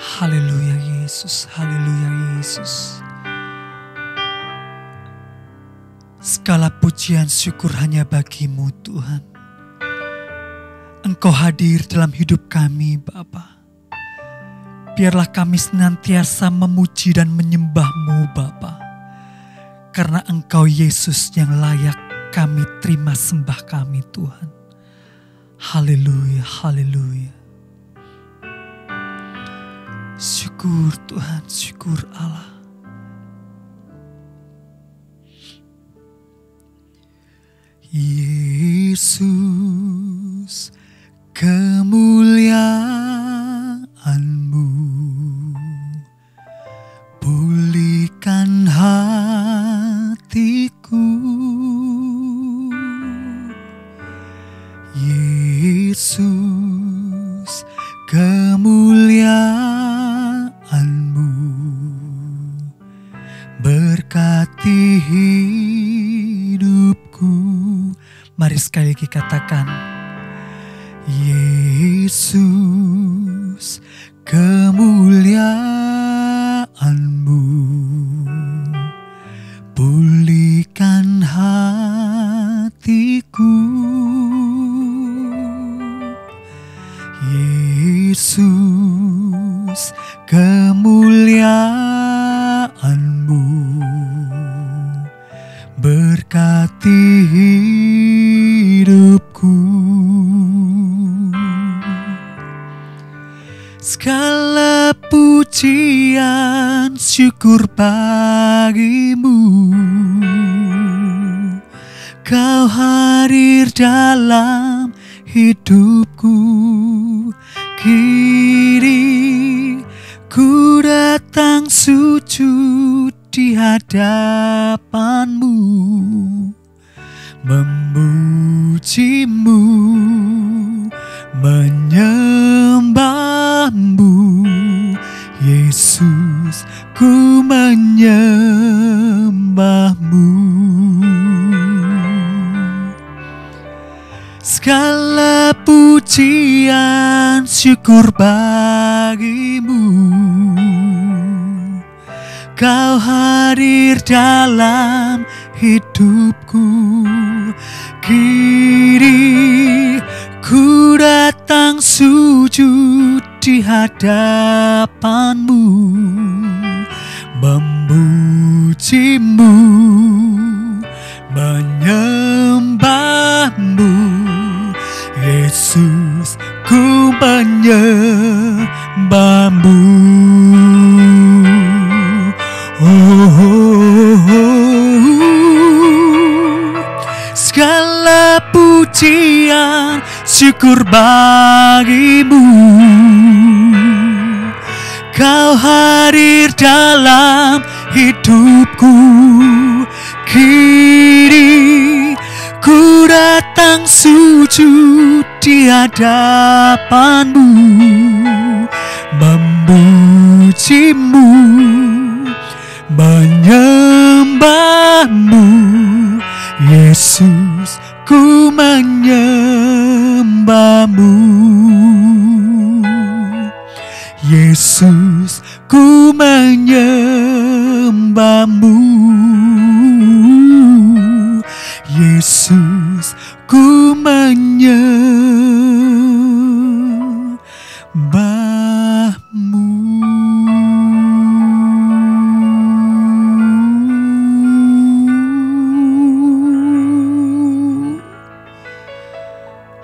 Haleluya Yesus, haleluya Yesus. Segala pujian syukur hanya bagi-Mu Tuhan. Engkau hadir dalam hidup kami Bapa. Biarlah kami senantiasa memuji dan menyembah-Mu Bapa. Karena Engkau Yesus yang layak kami terima sembah kami Tuhan. Haleluya, haleluya. Syukur Tuhan, syukur Allah. Yesus, kemuliaan-Mu pulihkan hatiku. Yesus, kemuliaan-Mu berkati hidupku. Mari sekali lagi katakan, Yesus, kemuliaan-Mu pulihkan hatiku. Yesus, kemuliaan-Mu berkati hidupku. Segala pujian syukur bagi-Mu. Kau hadir dalam hidupku. Kini ku datang sujud di hadapan-Mu, memuji-Mu, menyembah-Mu. Yesus, ku menyembah-Mu. Segala pujian syukur bagi-Mu. Kau hadir dalam hidupku. Kini ku datang sujud di hadapan-Mu, memuji-Mu, menyembah-Mu. Yesus, ku menyembah-Mu. Segala pujian syukur bagi-Mu. Kau hadir dalam hidupku. Kini ku datang sujud di hadapan-Mu, memuji-Mu, menyembah-Mu. Yesus, ku menyembah-Mu. Yesus, ku menyembah-Mu. Yesus, ku menyembah-Mu.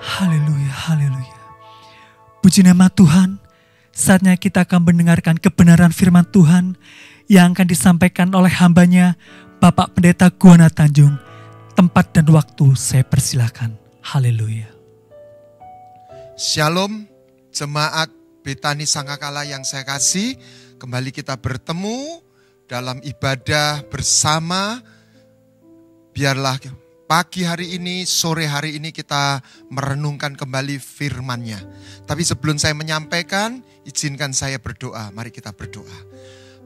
Haleluya, haleluya. Puji nama Tuhan. Saatnya kita akan mendengarkan kebenaran firman Tuhan yang akan disampaikan oleh hambanya Bapak Pendeta Guana Tanjung. Tempat dan waktu saya persilakan. Haleluya. Shalom, jemaat Betani Sangkakala yang saya kasih. Kembali kita bertemu dalam ibadah bersama. Biarlah pagi hari ini, sore hari ini kita merenungkan kembali firman-Nya. Tapi sebelum saya menyampaikan, izinkan saya berdoa. Mari kita berdoa.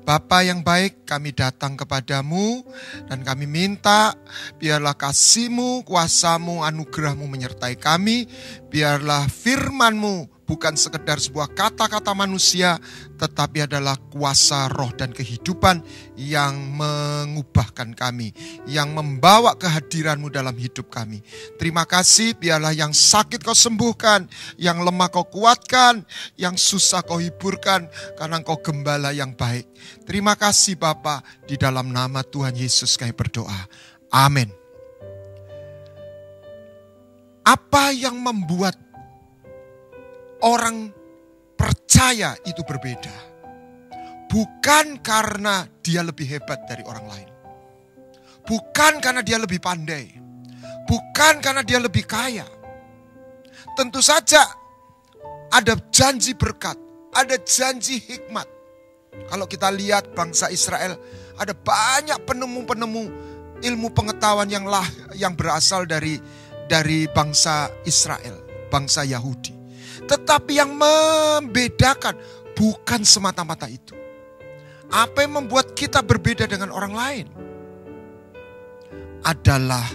Bapa yang baik, kami datang kepadamu dan kami minta biarlah kasih-Mu, kuasa-Mu, anugerah-Mu menyertai kami. Biarlah firman-Mu bukan sekedar sebuah kata-kata manusia, tetapi adalah kuasa roh dan kehidupan yang mengubahkan kami, yang membawa kehadiran-Mu dalam hidup kami. Terima kasih, biarlah yang sakit Kau sembuhkan, yang lemah Kau kuatkan, yang susah Kau hiburkan, karena Engkau gembala yang baik. Terima kasih Bapa, di dalam nama Tuhan Yesus kami berdoa. Amin. Apa yang membuat orang percaya itu berbeda? Bukan karena dia lebih hebat dari orang lain. Bukan karena dia lebih pandai. Bukan karena dia lebih kaya. Tentu saja ada janji berkat, ada janji hikmat. Kalau kita lihat bangsa Israel, ada banyak penemu-penemu ilmu pengetahuan yang berasal dari bangsa Israel, bangsa Yahudi. Tetapi yang membedakan bukan semata-mata itu. Apa yang membuat kita berbeda dengan orang lain adalah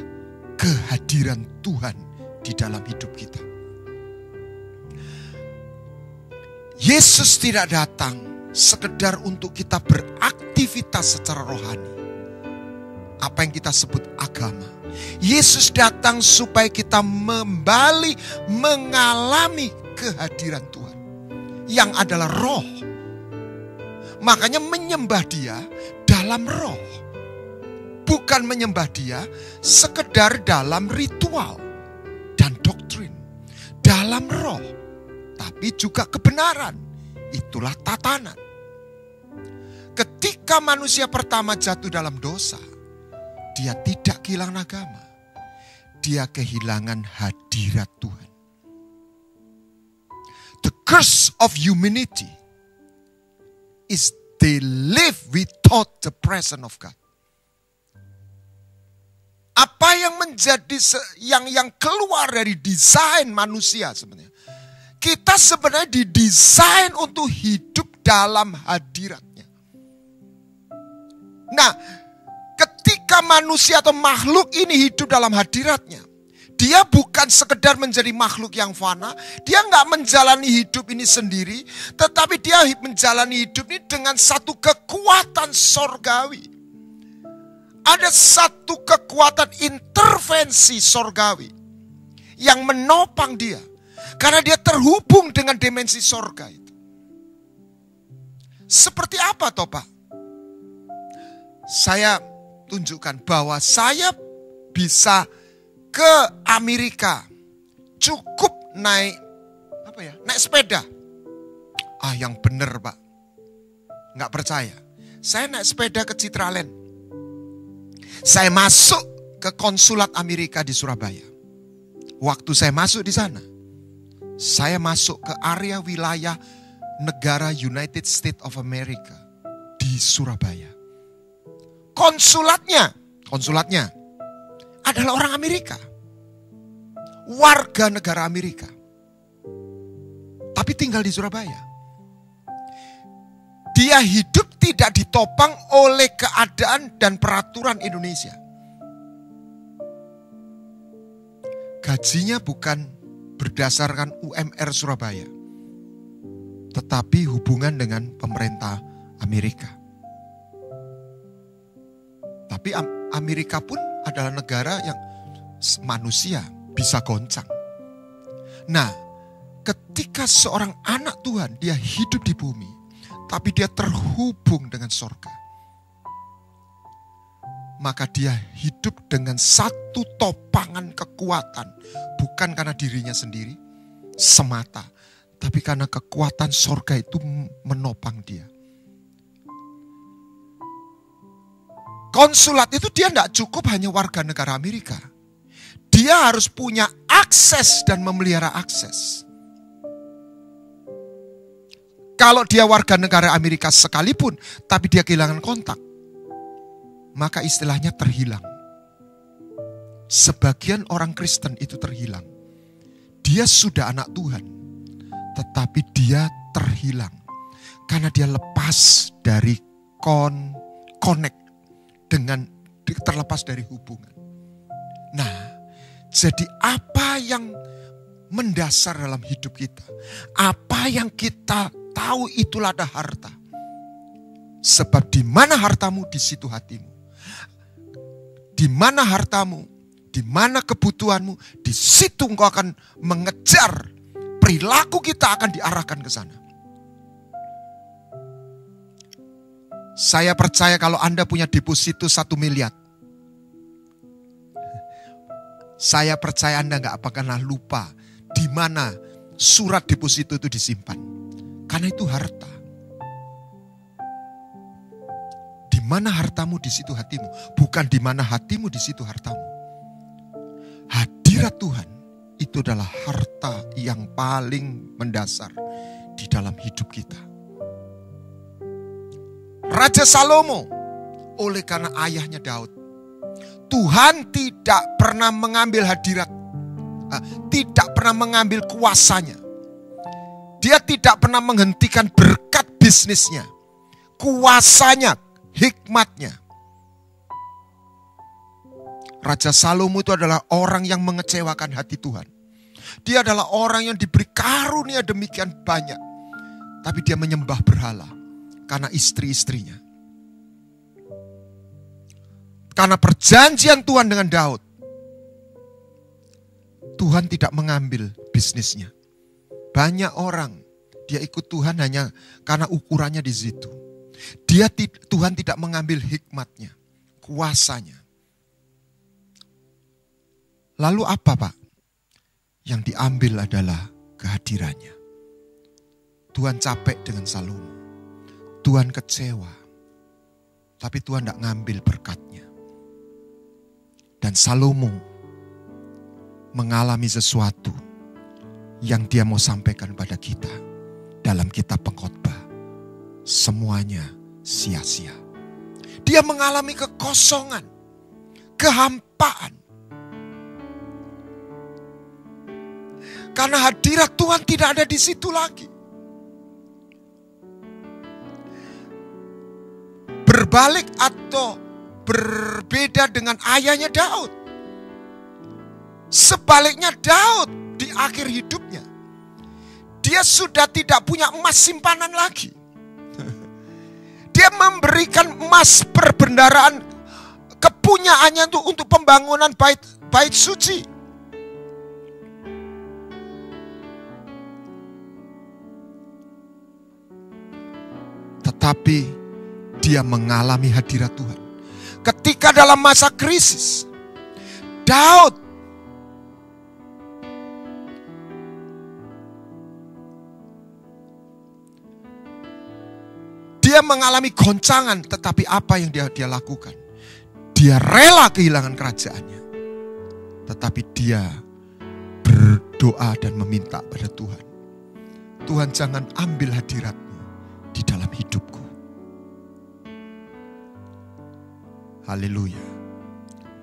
kehadiran Tuhan di dalam hidup kita. Yesus tidak datang sekedar untuk kita beraktivitas secara rohani, apa yang kita sebut agama. Yesus datang supaya kita kembali mengalami kehadiran Tuhan yang adalah roh. Makanya menyembah Dia dalam roh, bukan menyembah Dia sekedar dalam ritual dan doktrin. Dalam roh, tapi juga kebenaran. Itulah tatanan. Ketika manusia pertama jatuh dalam dosa, dia tidak kehilangan agama. Dia kehilangan hadirat Tuhan. The curse of humanity is they live without the presence of God. Apa yang menjadi yang keluar dari desain manusia sebenarnya? Kita sebenarnya didesain untuk hidup dalam hadiratnya. Nah, ketika manusia atau makhluk ini hidup dalam hadiratnya, dia bukan sekedar menjadi makhluk yang fana, dia nggak menjalani hidup ini sendiri, tetapi dia menjalani hidup ini dengan satu kekuatan sorgawi. Ada satu kekuatan intervensi sorgawi yang menopang dia, karena dia terhubung dengan dimensi sorga itu. Seperti apa toh Pak? Saya tunjukkan bahwa saya bisa ke Amerika cukup naik sepeda. Yang benar Pak, nggak percaya. Saya naik sepeda ke Citraland. Saya masuk ke konsulat Amerika di Surabaya. Waktu saya masuk di sana, saya masuk ke area wilayah negara United States of America di Surabaya. Konsulatnya adalah orang Amerika, warga negara Amerika, tapi tinggal di Surabaya. Dia hidup tidak ditopang oleh keadaan dan peraturan Indonesia. Gajinya bukan berdasarkan UMR Surabaya, tetapi hubungan dengan pemerintah Amerika. Tapi Amerika pun adalah negara yang manusia bisa goncang. Nah, ketika seorang anak Tuhan, dia hidup di bumi, tapi dia terhubung dengan sorga, maka dia hidup dengan satu topangan kekuatan, bukan karena dirinya sendiri semata, tapi karena kekuatan sorga itu menopang dia. Konsulat itu dia tidak cukup hanya warga negara Amerika. Dia harus punya akses dan memelihara akses. Kalau dia warga negara Amerika sekalipun, tapi dia kehilangan kontak, maka istilahnya terhilang. Sebagian orang Kristen itu terhilang. Dia sudah anak Tuhan, tetapi dia terhilang. Karena dia lepas dari connect dengan terlepas dari hubungan. Nah, jadi apa yang mendasar dalam hidup kita. Apa yang kita tahu itulah ada harta. Sebab di mana hartamu, di situ hatimu. Di mana hartamu, di mana kebutuhanmu, di situ engkau akan mengejar. Perilaku kita akan diarahkan ke sana. Saya percaya kalau Anda punya deposito 1 miliar. Saya percaya Anda gak akan lupa di mana surat deposito itu disimpan. Karena itu harta. Di mana hartamu, di situ hatimu. Bukan di mana hatimu, di situ hartamu. Hadirat Tuhan itu adalah harta yang paling mendasar di dalam hidup kita. Raja Salomo, oleh karena ayahnya Daud, Tuhan tidak pernah mengambil hadirat, tidak pernah mengambil kuasanya. Dia tidak pernah menghentikan berkat bisnisnya, kuasanya, hikmatnya. Raja Salomo itu adalah orang yang mengecewakan hati Tuhan. Dia adalah orang yang diberi karunia demikian banyak, tapi dia menyembah berhala karena istri-istrinya. Karena perjanjian Tuhan dengan Daud, Tuhan tidak mengambil bisnisnya. Banyak orang, dia ikut Tuhan hanya karena ukurannya di situ. Tuhan tidak mengambil hikmatnya, kuasanya. Lalu apa Pak? Yang diambil adalah kehadirannya. Tuhan capek dengan Salomo. Tuhan kecewa. Tapi Tuhan tidak ngambil berkatnya. Dan Salomo mengalami sesuatu yang dia mau sampaikan pada kita dalam kitab Pengkhotbah. Semuanya sia-sia. Dia mengalami kekosongan, kehampaan. Karena hadirat Tuhan tidak ada di situ lagi. Berbalik atau berbeda dengan ayahnya Daud. Sebaliknya Daud di akhir hidupnya, dia sudah tidak punya emas simpanan lagi. Dia memberikan emas perbendaharaan kepunyaannya untuk pembangunan bait suci. Tetapi dia mengalami hadirat Tuhan. Ketika dalam masa krisis, Daud dia mengalami goncangan, tetapi apa yang dia lakukan? Dia rela kehilangan kerajaannya. Tetapi dia berdoa dan meminta pada Tuhan. Tuhan, jangan ambil hadirat-Mu di dalam hidupku. Haleluya.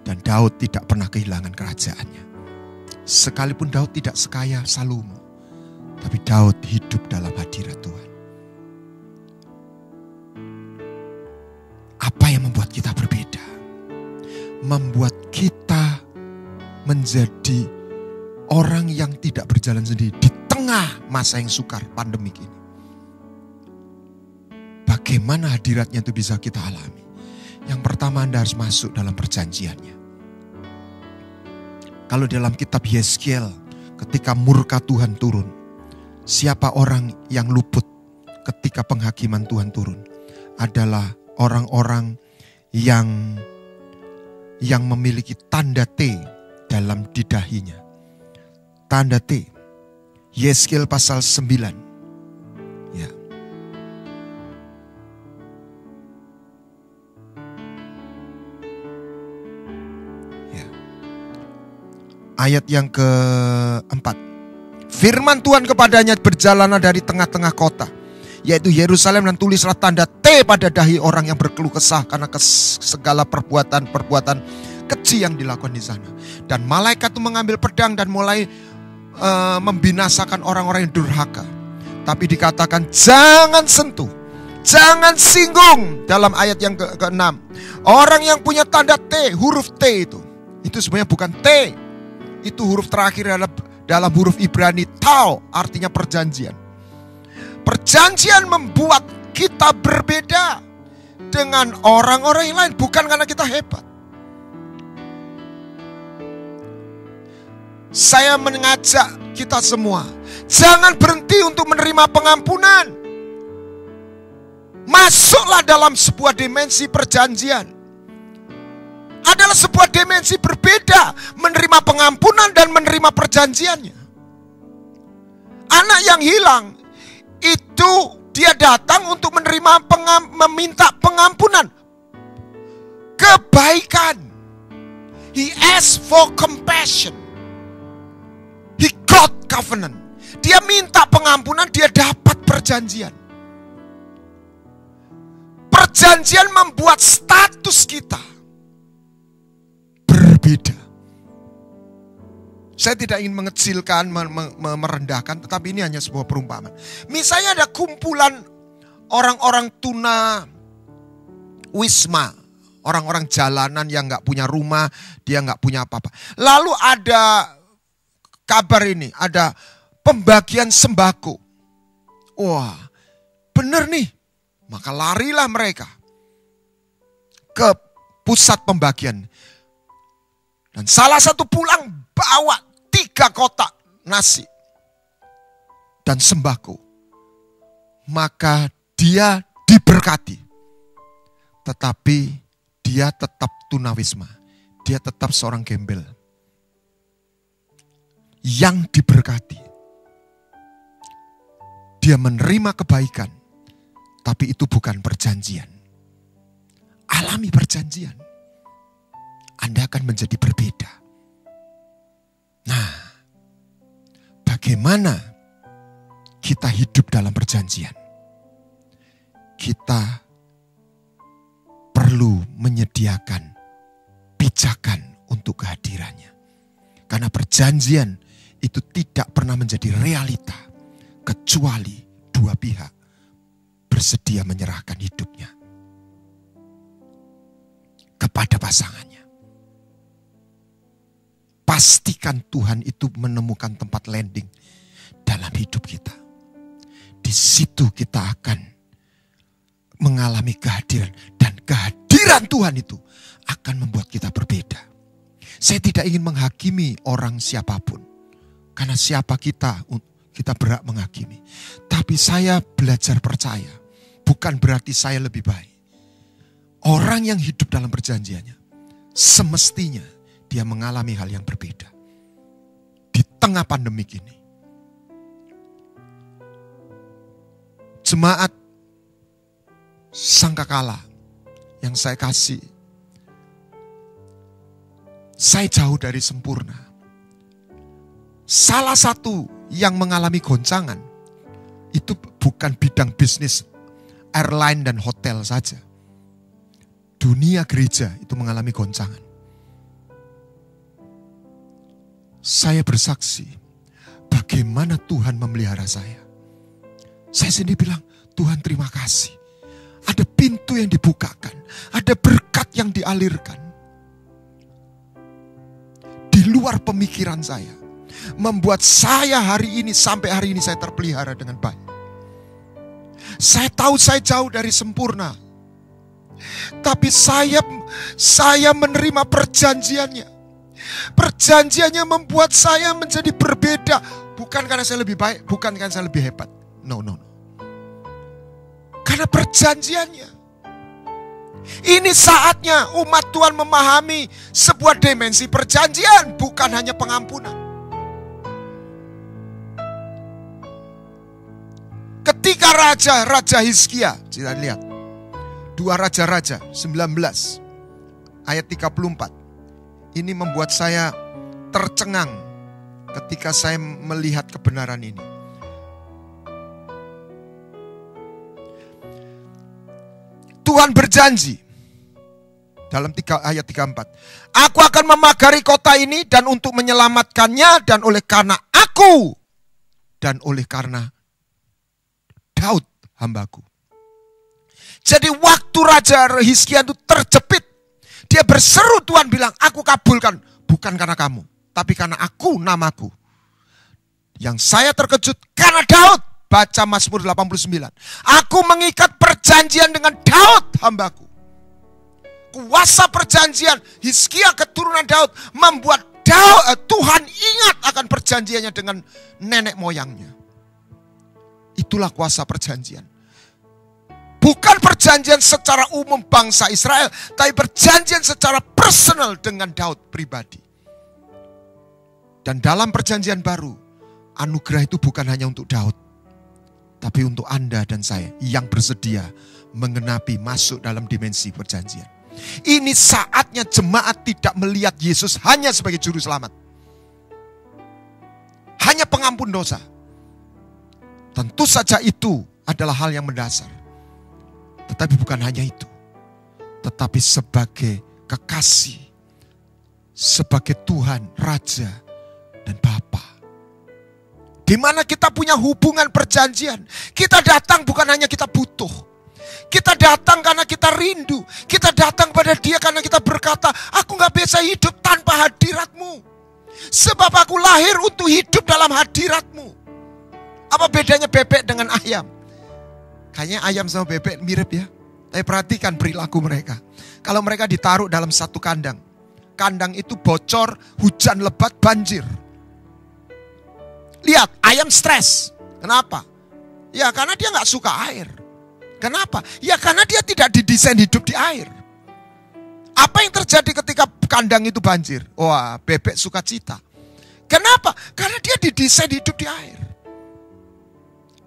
Dan Daud tidak pernah kehilangan kerajaannya. Sekalipun Daud tidak sekaya Salomo, tapi Daud hidup dalam hadirat Tuhan. Apa yang membuat kita berbeda? Membuat kita menjadi orang yang tidak berjalan sendiri di tengah masa yang sukar pandemik ini. Bagaimana hadiratnya itu bisa kita alami? Yang pertama, Anda harus masuk dalam perjanjiannya. Kalau dalam kitab Yeskiel, ketika murka Tuhan turun, siapa orang yang luput ketika penghakiman Tuhan turun? Adalah orang-orang yang memiliki tanda T dalam di dahinya. Tanda T. Yeskiel pasal 9. Ya. Ayat yang keempat. Firman Tuhan kepadanya, berjalanlah dari tengah-tengah kota, yaitu Yerusalem, dan tulislah tanda T pada dahi orang yang berkeluh kesah karena segala perbuatan-perbuatan keji yang dilakukan di sana. Dan malaikat itu mengambil pedang dan mulai membinasakan orang-orang yang durhaka. Tapi dikatakan jangan sentuh, jangan singgung. Dalam ayat yang ke-6, orang yang punya tanda T, huruf T itu sebenarnya bukan T. Itu huruf terakhir adalah dalam huruf Ibrani tau, artinya perjanjian. Perjanjian membuat kita berbeda dengan orang-orang yang lain, bukan karena kita hebat. Saya mengajak kita semua, jangan berhenti untuk menerima pengampunan. Masuklah dalam sebuah dimensi perjanjian. Adalah sebuah dimensi berbeda, menerima pengampunan dan menerima perjanjiannya. Anak yang hilang itu dia datang untuk meminta pengampunan, kebaikan. He asked for compassion. He got covenant. Dia minta pengampunan, dia dapat perjanjian. Perjanjian membuat status kita berbeda. Saya tidak ingin mengecilkan, merendahkan, tetapi ini hanya sebuah perumpamaan. Misalnya ada kumpulan orang-orang tuna wisma, orang-orang jalanan yang gak punya rumah, dia gak punya apa-apa. Lalu ada kabar ini, ada pembagian sembako. Wah, bener nih. Maka larilah mereka ke pusat pembagian. Dan salah satu pulang bawa 3 kotak nasi dan sembako. Maka dia diberkati. Tetapi dia tetap tunawisma. Dia tetap seorang gembel. Yang diberkati. Dia menerima kebaikan. Tapi itu bukan perjanjian. Alami perjanjian. Anda akan menjadi berbeda. Nah, bagaimana kita hidup dalam perjanjian? Kita perlu menyediakan pijakan untuk kehadirannya. Karena perjanjian itu tidak pernah menjadi realita kecuali dua pihak bersedia menyerahkan hidupnya kepada pasangannya. Pastikan Tuhan itu menemukan tempat landing dalam hidup kita. Di situ kita akan mengalami kehadiran. Dan kehadiran Tuhan itu akan membuat kita berbeda. Saya tidak ingin menghakimi orang siapapun. Karena siapa kita berhak menghakimi. Tapi saya belajar percaya. Bukan berarti saya lebih baik. Orang yang hidup dalam perjanjiannya, semestinya dia mengalami hal yang berbeda. Di tengah pandemik ini. Jemaat Sangkakala yang saya kasih, saya jauh dari sempurna. Salah satu yang mengalami goncangan, itu bukan bidang bisnis airline dan hotel saja. Dunia gereja itu mengalami goncangan. Saya bersaksi bagaimana Tuhan memelihara saya. Saya sendiri bilang, Tuhan terima kasih. Ada pintu yang dibukakan, ada berkat yang dialirkan. Di luar pemikiran saya, membuat saya hari ini sampai hari ini saya terpelihara dengan baik. Saya tahu saya jauh dari sempurna. Tapi saya menerima perjanjiannya. Perjanjiannya membuat saya menjadi berbeda. Bukan karena saya lebih baik, bukan karena saya lebih hebat. No. Karena perjanjiannya. Ini saatnya umat Tuhan memahami sebuah dimensi perjanjian, bukan hanya pengampunan. Ketika Raja Hizkia, kita lihat 2 Raja-Raja 19 ayat 34. Ini membuat saya tercengang ketika saya melihat kebenaran ini. Tuhan berjanji dalam ayat 34. Aku akan memagari kota ini dan untuk menyelamatkannya dan oleh karena aku dan oleh karena Daud hambaku. Jadi waktu Raja Hizkia itu terjepit, dia berseru, Tuhan bilang, aku kabulkan. Bukan karena kamu, tapi karena aku, namaku. Yang saya terkejut karena Daud. Baca Mazmur 89. Aku mengikat perjanjian dengan Daud hambaku. Kuasa perjanjian Hizkia keturunan Daud membuat Tuhan ingat akan perjanjiannya dengan nenek moyangnya. Itulah kuasa perjanjian. Bukan perjanjian secara umum bangsa Israel, tapi perjanjian secara personal dengan Daud pribadi. Dan dalam perjanjian baru, anugerah itu bukan hanya untuk Daud, tapi untuk Anda dan saya yang bersedia mengenapi masuk dalam dimensi perjanjian. Ini saatnya jemaat tidak melihat Yesus hanya sebagai juru selamat. Hanya pengampun dosa. Tentu saja itu adalah hal yang mendasar. Tetapi bukan hanya itu. Tetapi sebagai kekasih, sebagai Tuhan, Raja, dan Bapa. Di mana kita punya hubungan perjanjian. Kita datang bukan hanya kita butuh. Kita datang karena kita rindu. Kita datang pada Dia karena kita berkata, aku gak bisa hidup tanpa hadirat-Mu. Sebab aku lahir untuk hidup dalam hadirat-Mu. Apa bedanya bebek dengan ayam? Kayaknya ayam sama bebek mirip ya. Tapi perhatikan perilaku mereka. Kalau mereka ditaruh dalam satu kandang. Kandang itu bocor, hujan lebat, banjir. Lihat, ayam stres. Kenapa? Ya karena dia gak suka air. Kenapa? Ya karena dia tidak didesain hidup di air. Apa yang terjadi ketika kandang itu banjir? Wah, bebek sukacita. Kenapa? Karena dia didesain hidup di air.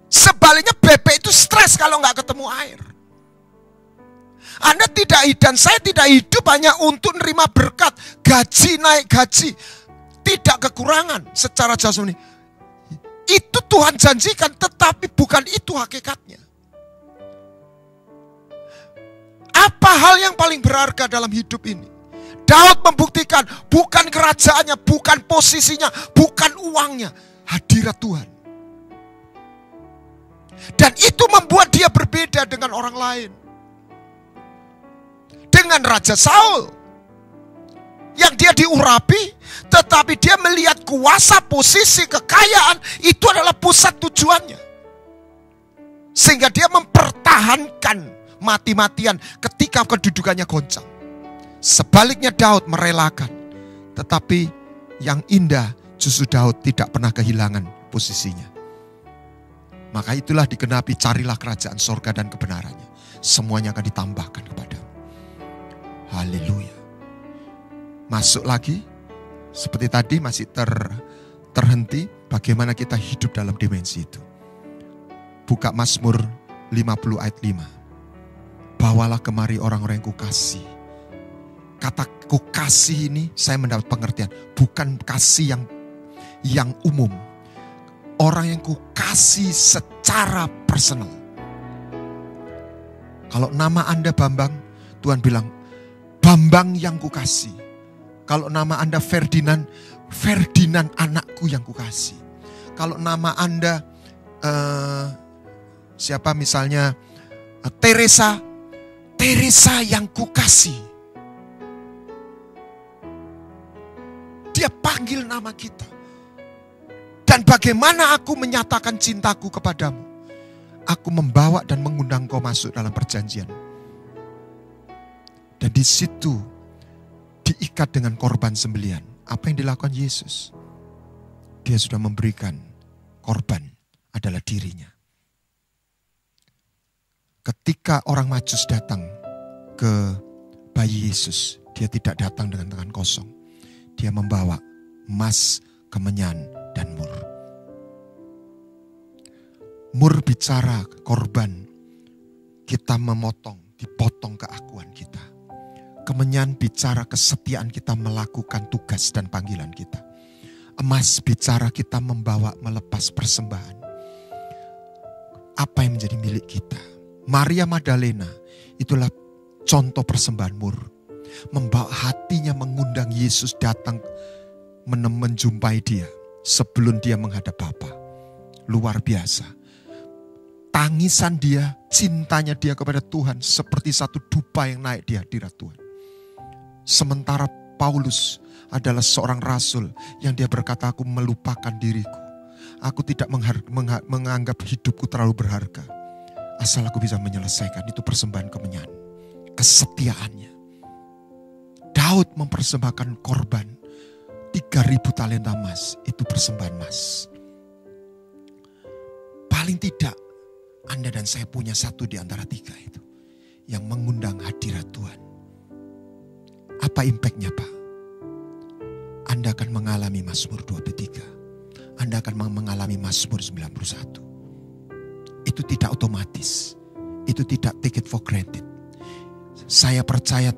Sebaliknya bebek itu stres kalau nggak ketemu air. Anda tidak, dan saya tidak hidup hanya untuk nerima berkat, gaji naik gaji. Tidak kekurangan secara jasmani. Itu Tuhan janjikan, tetapi bukan itu hakikatnya. Apa hal yang paling berharga dalam hidup ini? Daud membuktikan bukan kerajaannya, bukan posisinya, bukan uangnya, hadirat Tuhan. Dan itu membuat dia berbeda dengan orang lain. Dengan Raja Saul. Yang dia diurapi, tetapi dia melihat kuasa, posisi, kekayaan, itu adalah pusat tujuannya. Sehingga dia mempertahankan mati-matian ketika kedudukannya goncang. Sebaliknya Daud merelakan. Tetapi yang indah justru Daud tidak pernah kehilangan posisinya. Maka itulah digenapi, carilah kerajaan sorga dan kebenarannya. Semuanya akan ditambahkan kepadamu. Haleluya. Masuk lagi. Seperti tadi masih terhenti. Bagaimana kita hidup dalam dimensi itu. Buka Mazmur 50 ayat 5. Bawalah kemari orang-orang yang kukasih. Kata kukasih ini saya mendapat pengertian. Bukan kasih yang umum. Orang yang kukasih secara personal. Kalau nama Anda Bambang, Tuhan bilang, Bambang yang kukasih. Kalau nama Anda Ferdinand, Ferdinand anakku yang kukasih. Kalau nama Anda, siapa misalnya, Teresa, Teresa yang kukasih. Dia panggil nama kita. Dan bagaimana aku menyatakan cintaku kepadamu? Aku membawa dan mengundang kau masuk dalam perjanjian. Dan di situ diikat dengan korban sembelihan. Apa yang dilakukan Yesus? Dia sudah memberikan korban adalah dirinya. Ketika orang Majus datang ke bayi Yesus, dia tidak datang dengan tangan kosong. Dia membawa emas, kemenyan, dan mur. Mur bicara korban, kita memotong, dipotong keakuan kita. Kemenyan bicara kesetiaan kita melakukan tugas dan panggilan kita. Emas bicara kita membawa melepas persembahan. Apa yang menjadi milik kita. Maria Magdalena itulah contoh persembahan mur. Membawa hatinya mengundang Yesus datang menjumpai dia. Sebelum dia menghadap Bapa. Luar biasa. Tangisan dia, cintanya dia kepada Tuhan seperti satu dupa yang naik di hadirat Tuhan. Sementara Paulus adalah seorang rasul yang dia berkata, aku melupakan diriku. Aku tidak menganggap hidupku terlalu berharga. Asal aku bisa menyelesaikan, itu persembahan kemenyan. Kesetiaannya. Daud mempersembahkan korban 3.000 talenta emas, itu persembahan emas. Paling tidak Anda dan saya punya satu di antara 3 itu yang mengundang hadirat Tuhan. Apa impactnya Pak? Anda akan mengalami Mazmur 23. Anda akan mengalami Mazmur 91. Itu tidak otomatis. Itu tidak take it for granted. Saya percaya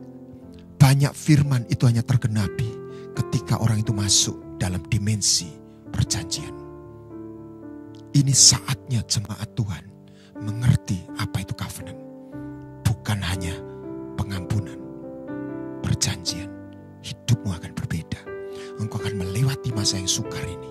banyak firman itu hanya tergenapi ketika orang itu masuk dalam dimensi perjanjian. Ini saatnya jemaat Tuhan mengerti apa itu covenant. Bukan hanya pengampunan, perjanjian. Hidupmu akan berbeda. Engkau akan melewati masa yang sukar ini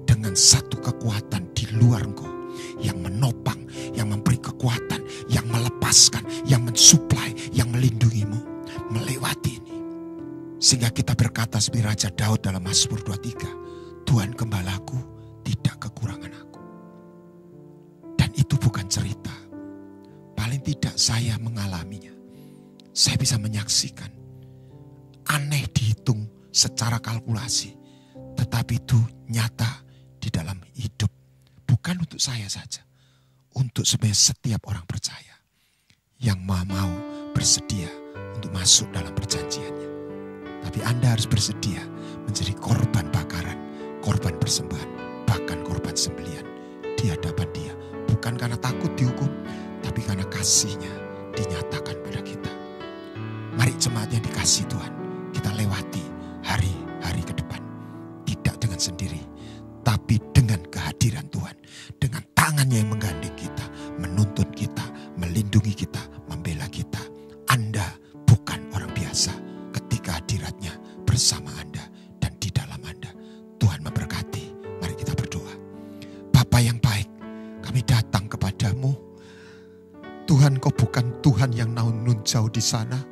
dengan satu kekuatan di luar engkau yang menopang, yang memberi kekuatan, yang melepaskan, yang mensuplai, yang melindungimu. Melewati ini. Sehingga kita berkata seperti Raja Daud dalam Mazmur 23. Tuhan gembalaku, tidak kekurangan aku. Dan itu bukan cerita. Paling tidak saya mengalaminya. Saya bisa menyaksikan. Aneh dihitung secara kalkulasi. Tetapi itu nyata di dalam hidup. Bukan untuk saya saja. Untuk sebenarnya setiap orang percaya. Yang mau bersedia untuk masuk dalam perjanjiannya. Tapi Anda harus bersedia menjadi korban bakaran, korban persembahan, bahkan korban sembelian di hadapan Dia. Bukan karena takut dihukum, tapi karena kasih-Nya dinyatakan pada kita. Mari jemaat yang dikasih Tuhan, kita lewati hari-hari ke depan. Tidak dengan sendiri, tapi dengan kehadiran Tuhan. Dengan tangannya yang menggandeng kita, menuntun kita, melindungi kita, membela kita. Anda bukan orang biasa ketika hadiratnya bersama Anda dan di dalam Anda. Tuhan memberkati. Mari kita berdoa. Bapa yang baik, kami datang kepadamu. Tuhan, Kau bukan Tuhan yang nun jauh di sana.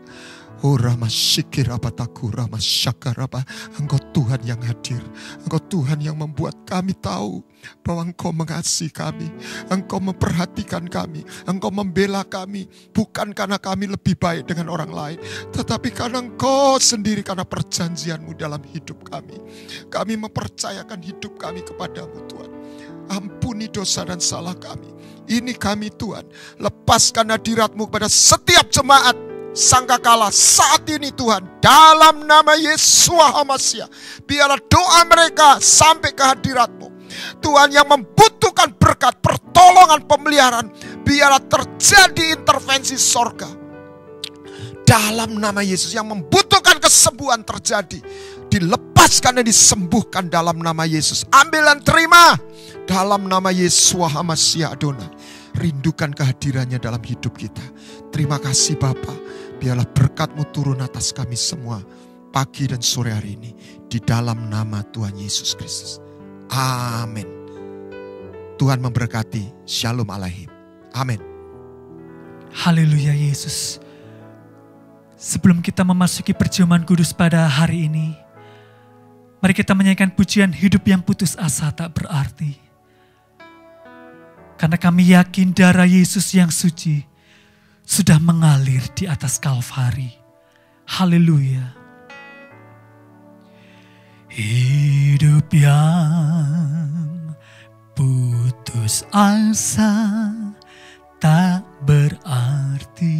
Oh Rama Syikir Abataku Rama Syakaraba. Engkau Tuhan yang hadir. Engkau Tuhan yang membuat kami tahu bahwa Engkau mengasihi kami. Engkau memperhatikan kami. Engkau membela kami. Bukan karena kami lebih baik dengan orang lain. Tetapi karena Engkau sendiri, karena perjanjian-Mu dalam hidup kami. Kami mempercayakan hidup kami kepadamu Tuhan. Ampuni dosa dan salah kami. Ini kami Tuhan. Lepaskan hadirat-Mu kepada setiap jemaat sangkakala saat ini Tuhan, dalam nama Yesus HaMashiach. Biarlah doa mereka sampai ke hadirat-Mu Tuhan, yang membutuhkan berkat, pertolongan, pemeliharaan. Biarlah terjadi intervensi sorga dalam nama Yesus. Yang membutuhkan kesembuhan terjadi, dilepaskan dan disembuhkan dalam nama Yesus. Ambil dan terima dalam nama Yesus HaMashiach Adonai. Rindukan kehadirannya dalam hidup kita. Terima kasih Bapa. Biarlah berkat-Mu turun atas kami semua pagi dan sore hari ini. Di dalam nama Tuhan Yesus Kristus. Amin. Tuhan memberkati. Shalom Aleichem. Amin. Haleluya Yesus. Sebelum kita memasuki perjamuan kudus pada hari ini, mari kita menyanyikan pujian hidup yang putus asa tak berarti. Karena kami yakin darah Yesus yang suci sudah mengalir di atas Kalvari. Haleluya. Hidup yang putus asa tak berarti.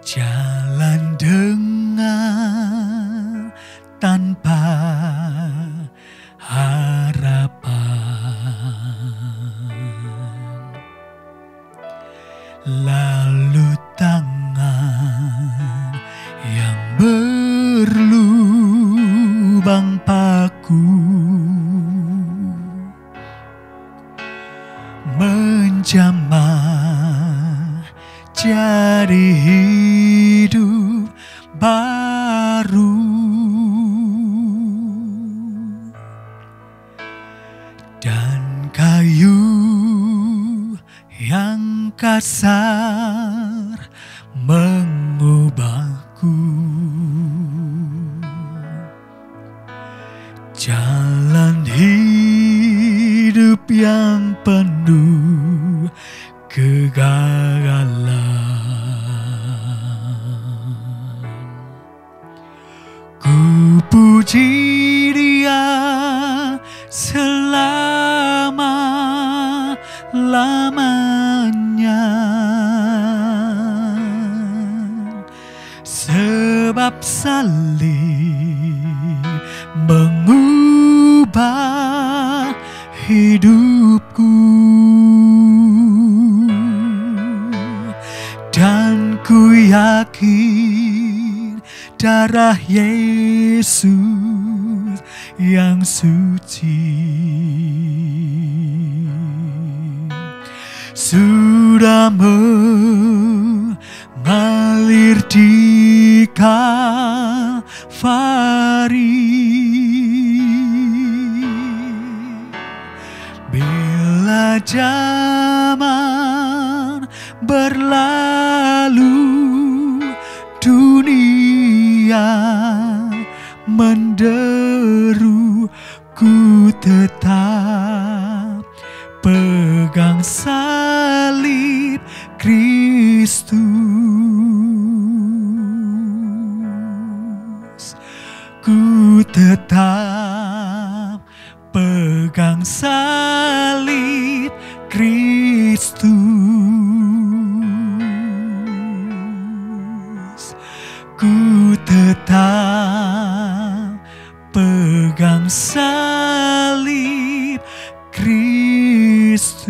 Jalan dengar tanpa harapan. Lalu tangan yang berlubang paku menjamah jadi hidup baru. Dan kayu yang kasar mengubahku jalan hidup yang penuh kegagalan. Ku puji Dia selama-lamanya, sebab salib mengubah hidupku, dan ku yakin darah Yesus yang suci sudah mengalir di Kalvari. Bila zaman berlalu, dunia menderu, ku tetap pegang salib Kristus. Ku tetap pegang salib Kristus. Ku tetap pegang salib Kristus.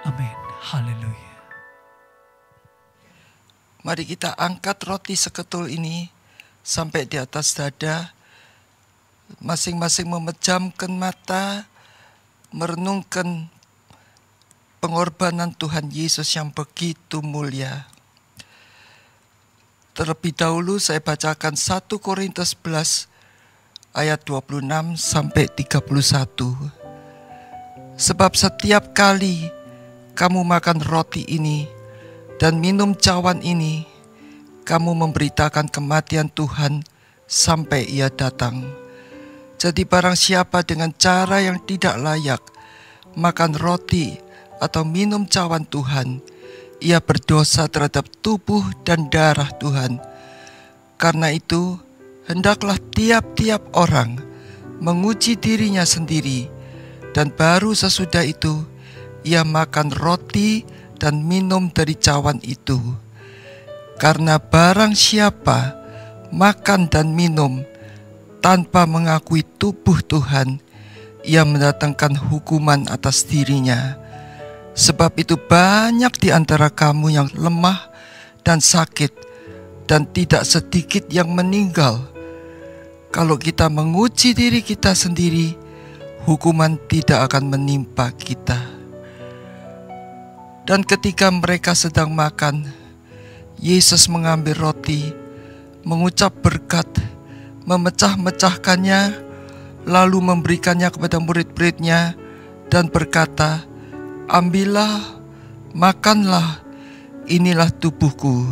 Amin. Haleluya. Mari kita angkat roti seketul ini sampai di atas dada. Masing-masing memejamkan mata, merenungkan pengorbanan Tuhan Yesus yang begitu mulia. Terlebih dahulu saya bacakan 1 Korintus 11 ayat 26 sampai 31. Sebab setiap kali kamu makan roti ini dan minum cawan ini, kamu memberitakan kematian Tuhan sampai Ia datang. Jadi barang siapa dengan cara yang tidak layak makan roti atau minum cawan Tuhan, ia berdosa terhadap tubuh dan darah Tuhan. Karena itu, hendaklah tiap-tiap orang menguji dirinya sendiri, dan baru sesudah itu ia makan roti dan minum dari cawan itu. Karena barang siapa makan dan minum tanpa mengakui tubuh Tuhan, ia mendatangkan hukuman atas dirinya. Sebab itu banyak di antara kamu yang lemah dan sakit, dan tidak sedikit yang meninggal. Kalau kita menguji diri kita sendiri, hukuman tidak akan menimpa kita. Dan ketika mereka sedang makan, Yesus mengambil roti, mengucap berkat, memecah-mecahkannya, lalu memberikannya kepada murid-muridnya dan berkata, "Ambillah, makanlah, inilah tubuhku."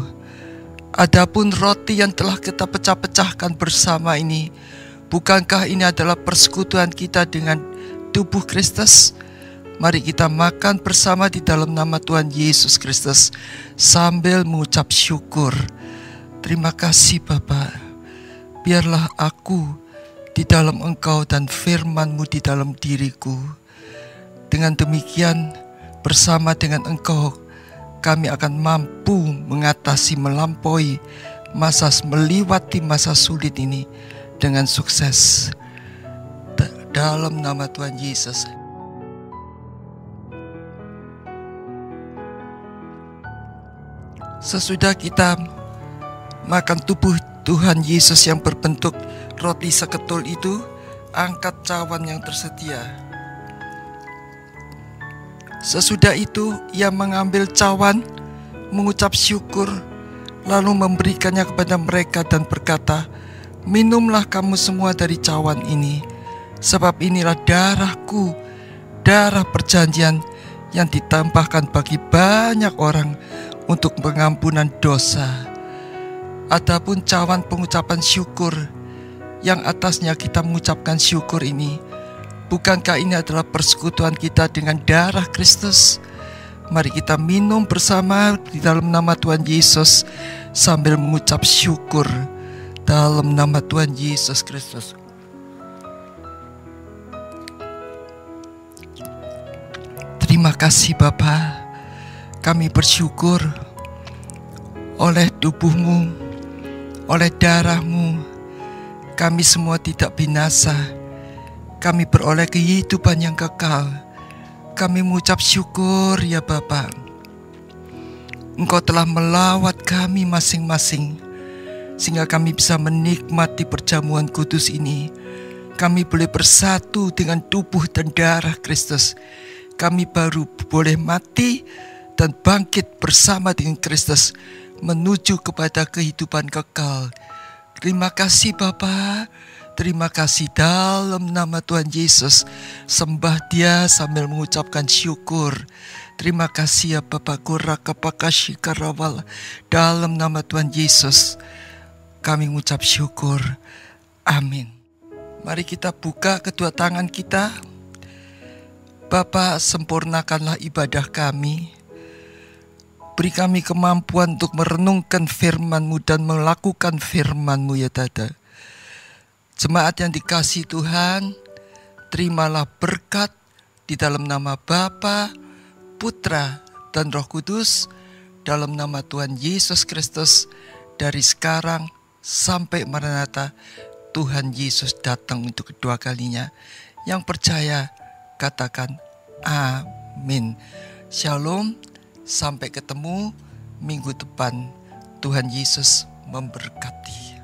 Adapun roti yang telah kita pecah-pecahkan bersama ini, bukankah ini adalah persekutuan kita dengan tubuh Kristus? Mari kita makan bersama di dalam nama Tuhan Yesus Kristus sambil mengucap syukur. Terima kasih Bapa. Biarlah aku di dalam Engkau dan firman-Mu di dalam diriku. Dengan demikian, bersama dengan Engkau, kami akan mampu mengatasi, melampaui melewati masa sulit ini dengan sukses. Dalam nama Tuhan Yesus. Sesudah kita makan tubuh Tuhan Yesus yang berbentuk roti seketul itu, angkat cawan yang tersedia. Sesudah itu ia mengambil cawan, mengucap syukur, lalu memberikannya kepada mereka dan berkata, "Minumlah kamu semua dari cawan ini, sebab inilah darahku, darah perjanjian yang ditambahkan bagi banyak orang untuk pengampunan dosa. Adapun cawan pengucapan syukur yang atasnya kita mengucapkan syukur ini, bukankah ini adalah persekutuan kita dengan darah Kristus? Mari kita minum bersama di dalam nama Tuhan Yesus sambil mengucap syukur dalam nama Tuhan Yesus Kristus. Terima kasih Bapa, kami bersyukur oleh tubuh-Mu, oleh darah-Mu, kami semua tidak binasa. Kami beroleh kehidupan yang kekal. Kami mengucap syukur ya Bapa. Engkau telah melawat kami masing-masing, sehingga kami bisa menikmati perjamuan kudus ini. Kami boleh bersatu dengan tubuh dan darah Kristus. Kami baru boleh mati dan bangkit bersama dengan Kristus menuju kepada kehidupan kekal. Terima kasih Bapa. Terima kasih dalam nama Tuhan Yesus. Sembah Dia sambil mengucapkan syukur. Terima kasih ya Bapa Kuraka Pakashi Karawal. Dalam nama Tuhan Yesus kami mengucap syukur. Amin. Mari kita buka kedua tangan kita. Bapa, sempurnakanlah ibadah kami. Beri kami kemampuan untuk merenungkan firman-Mu dan melakukan firman-Mu ya Dada. Jemaat yang dikasihi Tuhan, terimalah berkat di dalam nama Bapa, Putra, dan Roh Kudus, dalam nama Tuhan Yesus Kristus, dari sekarang sampai Maranatha. Tuhan Yesus datang untuk kedua kalinya. Yang percaya, katakan amin. Shalom, sampai ketemu minggu depan. Tuhan Yesus memberkati.